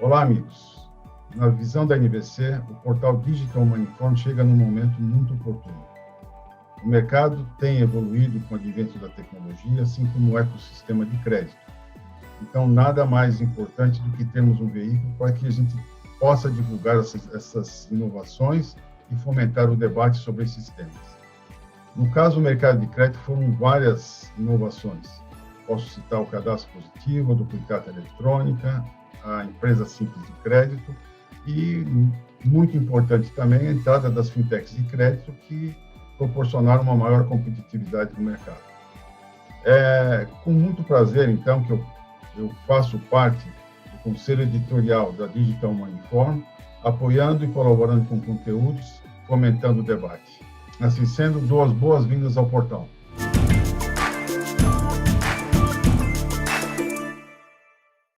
Olá, amigos. Na visão da NVC, o portal Digital Money Inform chega num momento muito oportuno. O mercado tem evoluído com o advento da tecnologia, assim como o ecossistema de crédito. Então, nada mais importante do que termos um veículo para que a gente possa divulgar essas inovações e fomentar o debate sobre esses temas. No caso do mercado de crédito, foram várias inovações. Posso citar o cadastro positivo, a duplicata eletrônica, a empresa simples de crédito e, muito importante também, a entrada das fintechs de crédito que proporcionaram uma maior competitividade no mercado. É com muito prazer, então, que eu faço parte do conselho editorial da Digital Money Inform, apoiando e colaborando com conteúdos, fomentando o debate. Assim sendo, dou as boas-vindas ao portal.